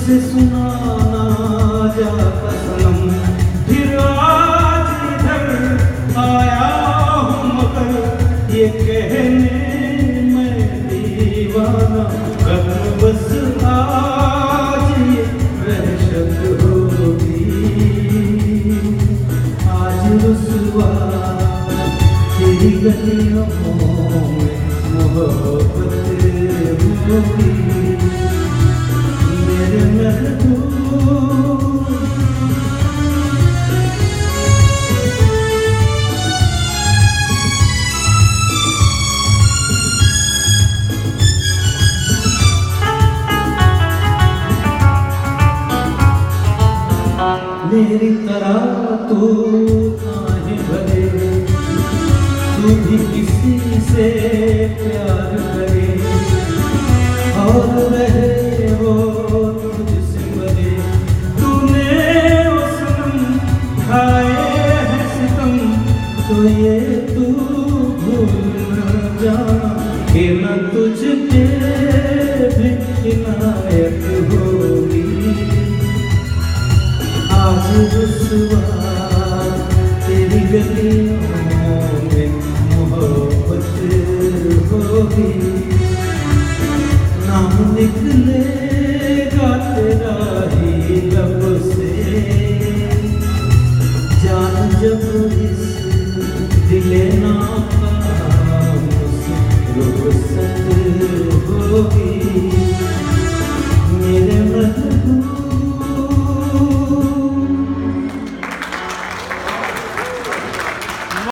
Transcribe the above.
तुझसे सुनाना जाता सनम, फिर आज इधर आया हूँ मगर ये कहने मैं दीवाना। कदम बस आज ये वहशत होगी, आज रुसवा तेरी गलियों में मोहब्बत होगी मेरे महबूब। मेरी तरह तू काहे भरे, तू भी किसी से प्यार करे और रहे वो तुझसे मरे। तूने वो सनम खाए हैं सितम, तो ये तू भूल न जाना कि न तुझ पे भी इनायत होगी आज रुसवा